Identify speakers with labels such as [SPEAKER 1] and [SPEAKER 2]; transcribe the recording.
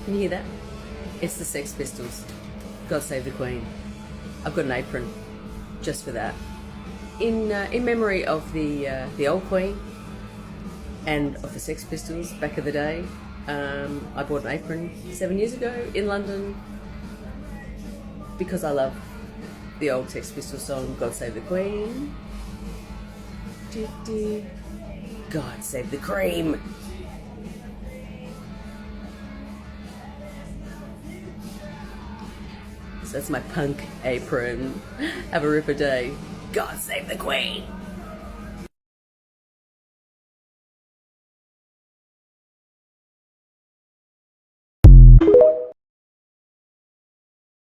[SPEAKER 1] Can you hear that? It's the Sex Pistols. God Save the Queen. I've got an apron just for that. In memory of the old Queen and of the Sex Pistols back in the day. I bought an apron 7 years ago in London because I love the old Sex Pistols song God Save the Queen. God Save the Cream. So that's my punk apron. Have a ripper day. God Save the Queen.